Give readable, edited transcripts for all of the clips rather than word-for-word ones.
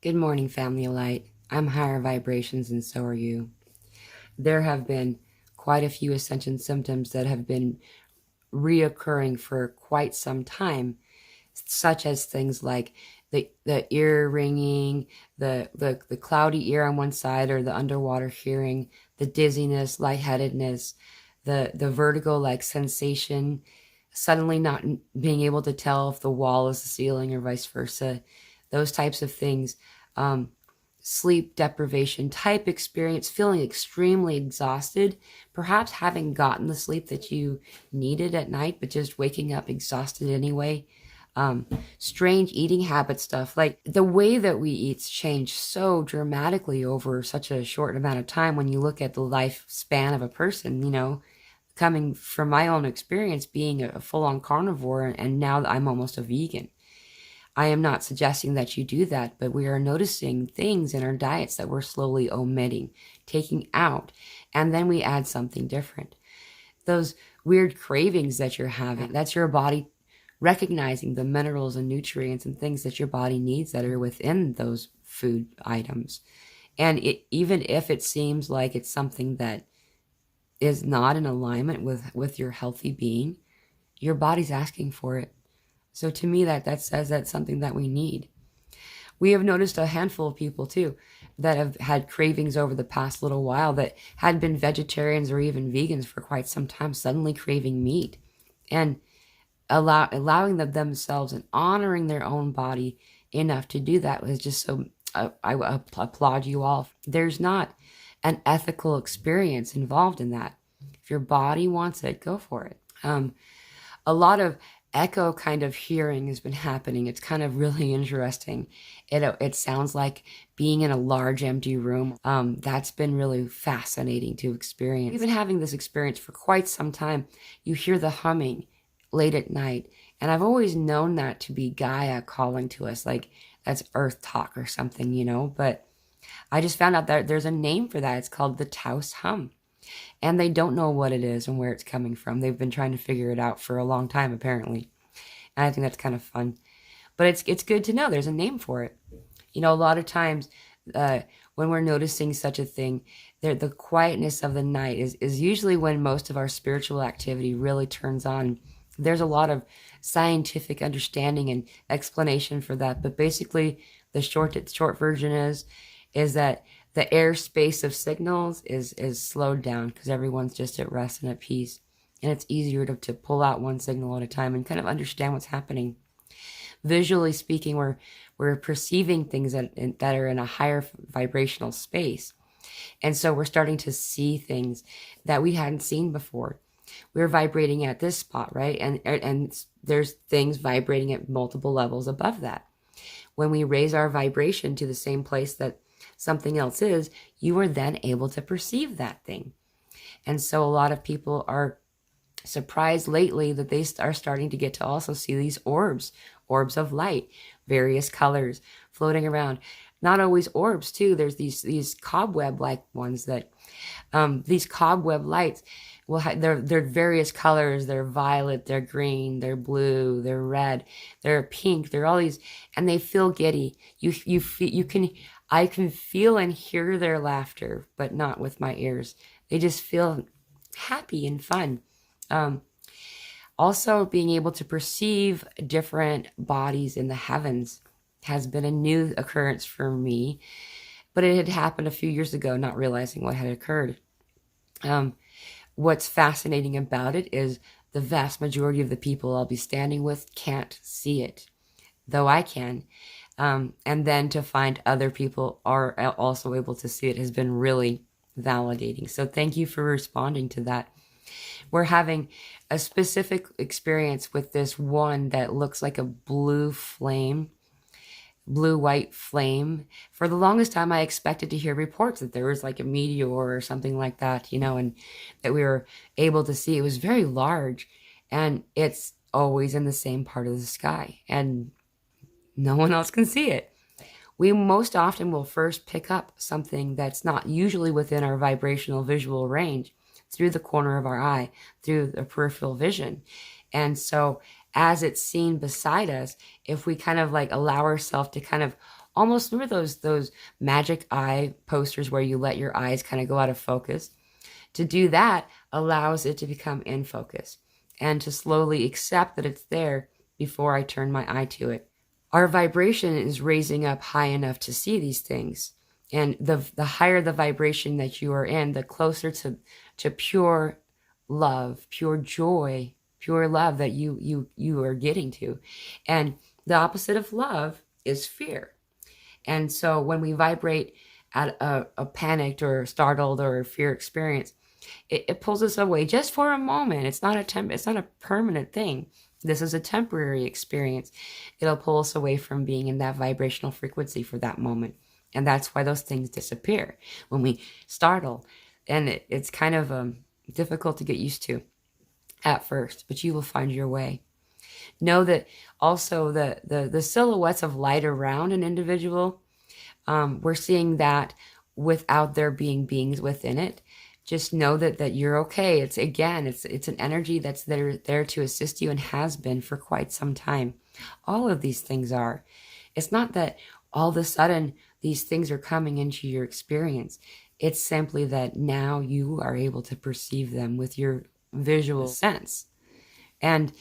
Good morning, family of light. I'm higher vibrations and so are you. There have been quite a few ascension symptoms that have been reoccurring for quite some time, such as things like the ear ringing, the cloudy ear on one side or the underwater hearing, the dizziness, lightheadedness, the vertigo-like sensation, suddenly not being able to tell if the wall is the ceiling or vice versa, those types of things. Um, Sleep deprivation type experience, feeling extremely exhausted, perhaps having gotten the sleep that you needed at night, but just waking up exhausted anyway. Strange eating habit stuff, like the way that we eat's changed so dramatically over such a short amount of time. When you look at the lifespan of a person, coming from my own experience being a full-on carnivore, and now I'm almost a vegan. I am not suggesting that you do that, but we are noticing things in our diets that we're slowly omitting, taking out, and then we add something different. Those weird cravings that you're having, that's your body recognizing the minerals and nutrients and things that your body needs that are within those food items. And even if it seems like it's something that is not in alignment with your healthy being, your body's asking for it. So to me, that says that's something that we need. We have noticed a handful of people too that have had cravings over the past little while that had been vegetarians or even vegans for quite some time, suddenly craving meat, and allowing themselves and honoring their own body enough to do that was just so. I applaud you all. There's not an ethical experience involved in that. If your body wants it, go for it. A lot of echo kind of hearing has been happening. It's kind of really interesting. It sounds like being in a large empty room. That's been really fascinating to experience. We've been having this experience for quite some time. You hear the humming late at night, and I've always known that to be Gaia calling to us, like that's Earth talk or something, but I just found out that there's a name for that. It's called the Taos hum. And they don't know what it is and where it's coming from. They've been trying to figure it out for a long time, apparently. And I think that's kind of fun. But it's good to know there's a name for it. A lot of times when we're noticing such a thing, the quietness of the night is usually when most of our spiritual activity really turns on. There's a lot of scientific understanding and explanation for that. But basically, the short version is that the airspace of signals is slowed down because everyone's just at rest and at peace. And it's easier to pull out one signal at a time and kind of understand what's happening. Visually speaking, we're perceiving things that are in a higher vibrational space. And so we're starting to see things that we hadn't seen before. We're vibrating at this spot, right? And there's things vibrating at multiple levels above that. When we raise our vibration to the same place that something else is, you are then able to perceive that thing. And so a lot of people are surprised lately that they are starting to get to also see these orbs of light, various colors floating around. Not always orbs too. There's these cobweb-like ones that, these cobweb lights will have, they're various colors. They're violet, they're green, they're blue, they're red, they're pink. They're all these, and they feel giddy. I can feel and hear their laughter, but not with my ears. They just feel happy and fun. Also, being able to perceive different bodies in the heavens has been a new occurrence for me, but it had happened a few years ago, not realizing what had occurred. What's fascinating about it is the vast majority of the people I'll be standing with can't see it, though I can. And then to find other people are also able to see it has been really validating. So thank you for responding to that. We're having a specific experience with this one that looks like a blue-white flame. For the longest time, I expected to hear reports that there was like a meteor or something like that, and that we were able to see. It was very large, and it's always in the same part of the sky, and no one else can see it. We most often will first pick up something that's not usually within our vibrational visual range through the corner of our eye, through the peripheral vision. And so as it's seen beside us, if we kind of like allow ourselves to kind of almost, remember those magic eye posters where you let your eyes kind of go out of focus? To do that allows it to become in focus and to slowly accept that it's there before I turn my eye to it. Our vibration is raising up high enough to see these things. And the higher the vibration that you are in, the closer to pure love, pure joy, pure love that you are getting to. And the opposite of love is fear. And so when we vibrate at a panicked or startled or fear experience, it pulls us away just for a moment. It's not a permanent thing. This is a temporary experience. It'll pull us away from being in that vibrational frequency for that moment. And that's why those things disappear when we startle. And it's kind of difficult to get used to at first, but you will find your way. Know that also the silhouettes of light around an individual, we're seeing that without there being beings within it. Just know that you're okay. It's an energy that's there to assist you and has been for quite some time. All of these things are. It's not that all of a sudden these things are coming into your experience. It's simply that now you are able to perceive them with your visual sense. And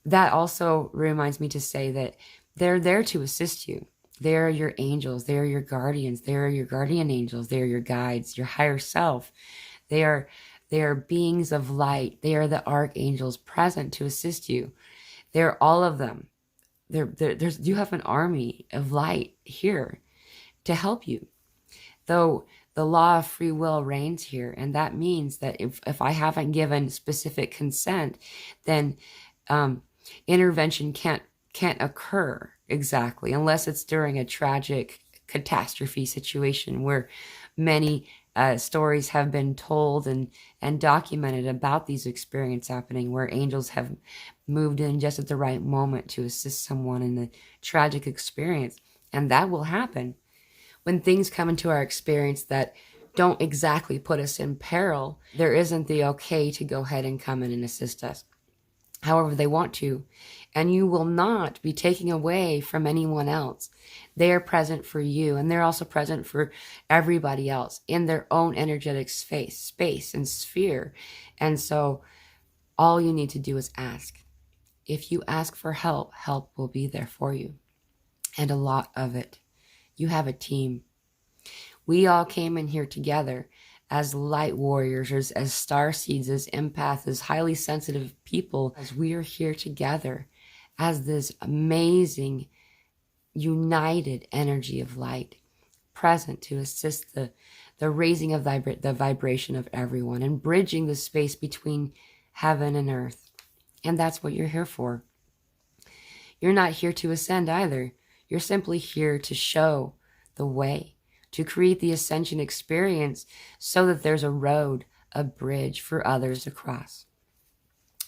that also reminds me to say that they're there to assist you. They are your angels. They are your guardians. They are your guardian angels. They are your guides, your higher self. They are beings of light. They are the archangels present to assist you. They're all of them. You have an army of light here to help you. Though the law of free will reigns here, and that means that if I haven't given specific consent, then intervention can't occur exactly unless it's during a tragic catastrophe situation where many stories have been told and documented about these experiences happening, where angels have moved in just at the right moment to assist someone in the tragic experience. And that will happen when things come into our experience that don't exactly put us in peril. There isn't the okay to go ahead and come in and assist us however they want to, and you will not be taking away from anyone else. They are present for you, and they're also present for everybody else in their own energetic space and sphere. And so all you need to do is ask. If you ask for help, help will be there for you, and a lot of it. You have a team. We all came in here together as light warriors, as star seeds, as empaths, as highly sensitive people, as we are here together as this amazing, united energy of light present to assist the raising of the vibration of everyone and bridging the space between heaven and earth. And that's what you're here for. You're not here to ascend either. You're simply here to show the way, to create the ascension experience so that there's a road, a bridge for others to cross.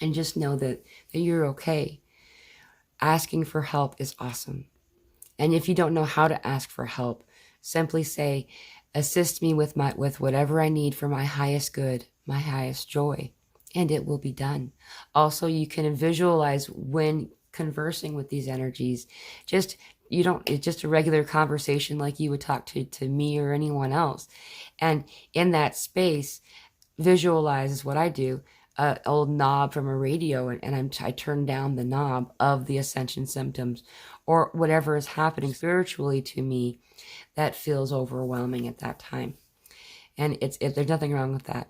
And just know that you're okay. Asking for help is awesome. And if you don't know how to ask for help, simply say, assist me with whatever I need for my highest good, my highest joy, and it will be done. Also, you can visualize when conversing with these energies, it's just a regular conversation like you would talk to me or anyone else. And in that space, visualize is what I do, an old knob from a radio, and I turn down the knob of the Ascension Symptoms or whatever is happening spiritually to me that feels overwhelming at that time. And there's nothing wrong with that.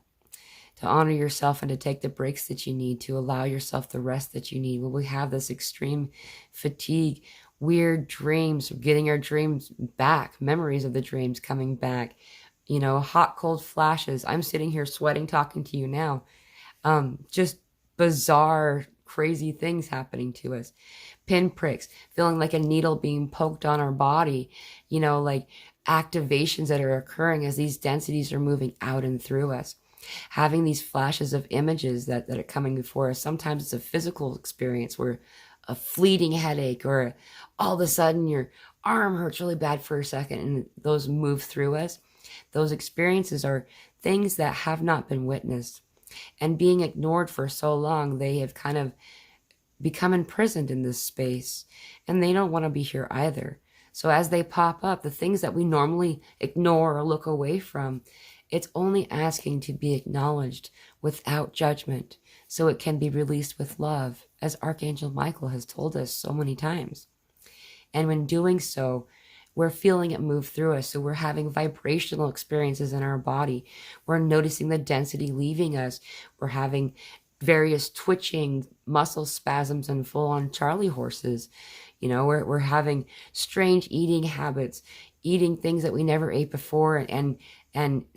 To honor yourself and to take the breaks that you need, to allow yourself the rest that you need. When we have this extreme fatigue, weird dreams, getting our dreams back, memories of the dreams coming back, hot, cold flashes. I'm sitting here sweating, talking to you now. Just bizarre, crazy things happening to us. Pinpricks, feeling like a needle being poked on our body, like activations that are occurring as these densities are moving out and through us. Having these flashes of images that are coming before us. Sometimes it's a physical experience where a fleeting headache or all of a sudden your arm hurts really bad for a second, and those move through us. Those experiences are things that have not been witnessed, and being ignored for so long, they have kind of become imprisoned in this space, and they don't want to be here either. So as they pop up, the things that we normally ignore or look away from, it's only asking to be acknowledged without judgment, so it can be released with love, as Archangel Michael has told us so many times. And when doing so, we're feeling it move through us. So we're having vibrational experiences in our body. We're noticing the density leaving us. We're having various twitching, muscle spasms, and full-on Charlie horses. We're having strange eating habits, eating things that we never ate before, and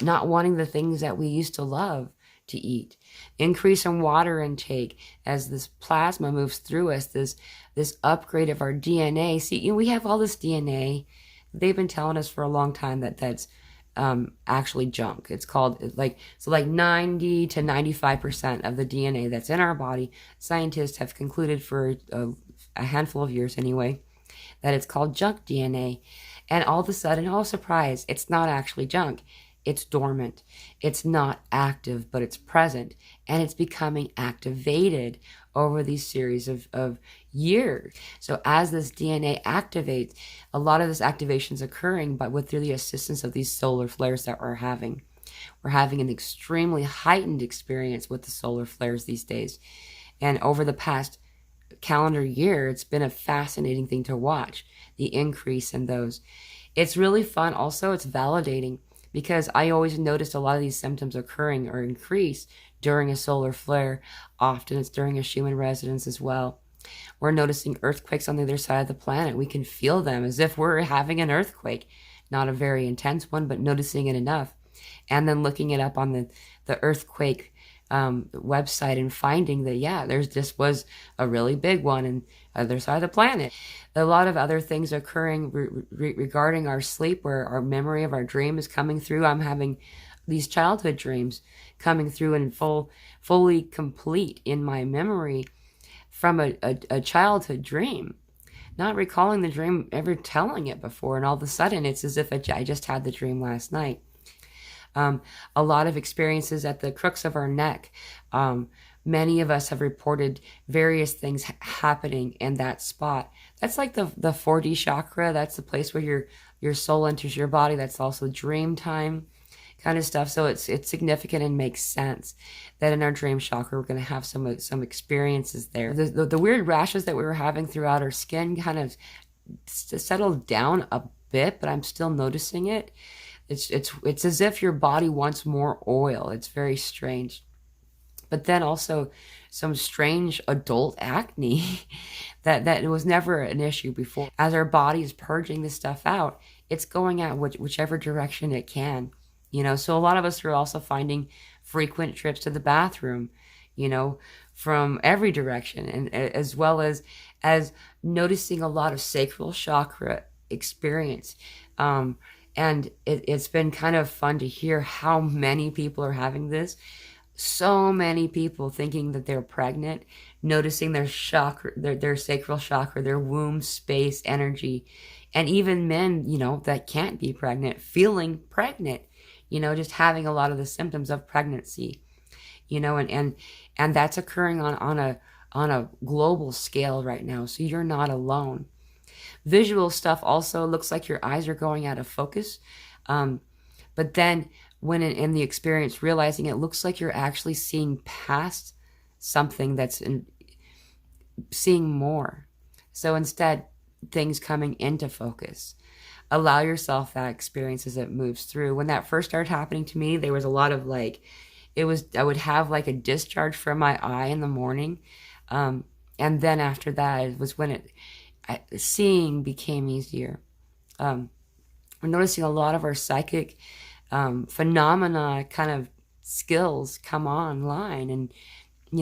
not wanting the things that we used to love to eat. Increase in water intake as this plasma moves through us, this upgrade of our DNA. See, we have all this DNA. They've been telling us for a long time that that's actually junk. It's called like 90 to 95% of the DNA that's in our body. Scientists have concluded for a handful of years anyway, that it's called junk DNA. And all of a sudden, oh surprise, it's not actually junk. It's dormant. It's not active, but it's present. And it's becoming activated over these series of years. So as this DNA activates, a lot of this activation is occurring, but through the assistance of these solar flares that we're having. We're having an extremely heightened experience with the solar flares these days. And over the past calendar year, it's been a fascinating thing to watch, the increase in those. It's really fun. Also, it's validating, because I always noticed a lot of these symptoms occurring or increase during a solar flare. Often it's during a Schumann resonance as well. We're noticing earthquakes on the other side of the planet. We can feel them as if we're having an earthquake. Not a very intense one, but noticing it enough. And then looking it up on the earthquake website and finding that, yeah, this was a really big one on the other side of the planet. A lot of other things occurring regarding our sleep, where our memory of our dream is coming through. I'm having these childhood dreams coming through and fully complete in my memory from a childhood dream. Not recalling the dream, ever telling it before, and all of a sudden it's as if I just had the dream last night. A lot of experiences at the crooks of our neck. Many of us have reported various things happening in that spot. That's like the 4D chakra. That's the place where your soul enters your body. That's also dream time kind of stuff. So it's significant and makes sense that in our dream chakra we're going to have some experiences there. The weird rashes that we were having throughout our skin kind of settled down a bit, but I'm still noticing it. It's as if your body wants more oil. It's very strange. But then also some strange adult acne that was never an issue before. As our body is purging this stuff out, it's going out whichever direction it can. So a lot of us are also finding frequent trips to the bathroom, from every direction, and as well as noticing a lot of sacral chakra experience. And it's been kind of fun to hear how many people are having this. So many people thinking that they're pregnant, noticing their chakra, their sacral chakra, their womb space energy, and even men, that can't be pregnant, feeling pregnant, just having a lot of the symptoms of pregnancy, and that's occurring on a global scale right now. So you're not alone. Visual stuff also looks like your eyes are going out of focus. But then when in the experience, realizing it looks like you're actually seeing past something seeing more. So instead, things coming into focus. Allow yourself that experience as it moves through. When that first started happening to me, there was a lot of I would have like a discharge from my eye in the morning. And then after that, it was when seeing became easier. We're noticing a lot of our psychic phenomena kind of skills come online, and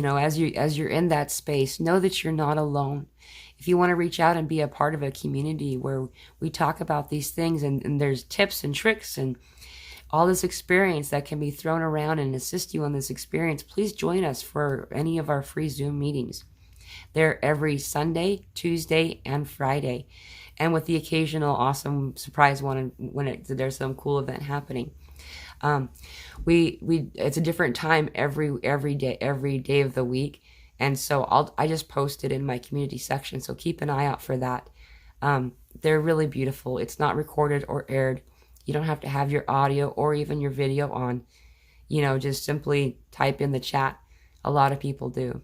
as you're in that space, know that you're not alone. If you want to reach out and be a part of a community where we talk about these things, and there's tips and tricks and all this experience that can be thrown around and assist you on this experience, please join us for any of our free Zoom meetings. They're every Sunday, Tuesday, and Friday, and with the occasional awesome surprise one when there's some cool event happening. It's a different time every day of the week, and so I just posted in my community section, so keep an eye out for that. They're really beautiful. It's not recorded or aired. You don't have to have your audio or even your video on. Just simply type in the chat. A lot of people do.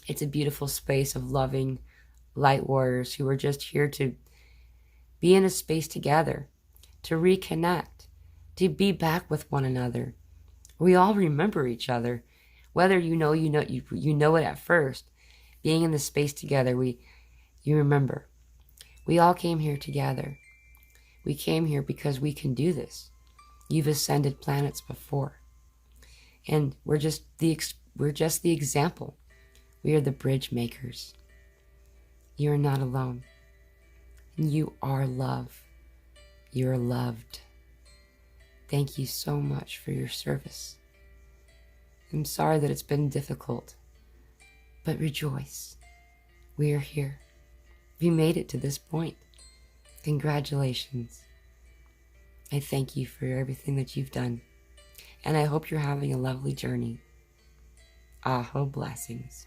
It's a beautiful space of loving light warriors who are just here to be in a space together, to reconnect, to be back with one another. We all remember each other, whether you know it at first. Being in the space together, you remember. We all came here together. We came here because we can do this. You've ascended planets before, and we're just the example. We are the bridge makers. You are not alone. You are love. You're loved. Thank you so much for your service. I'm sorry that it's been difficult, but rejoice. We are here. We made it to this point. Congratulations. I thank you for everything that you've done, and I hope you're having a lovely journey. Aho blessings.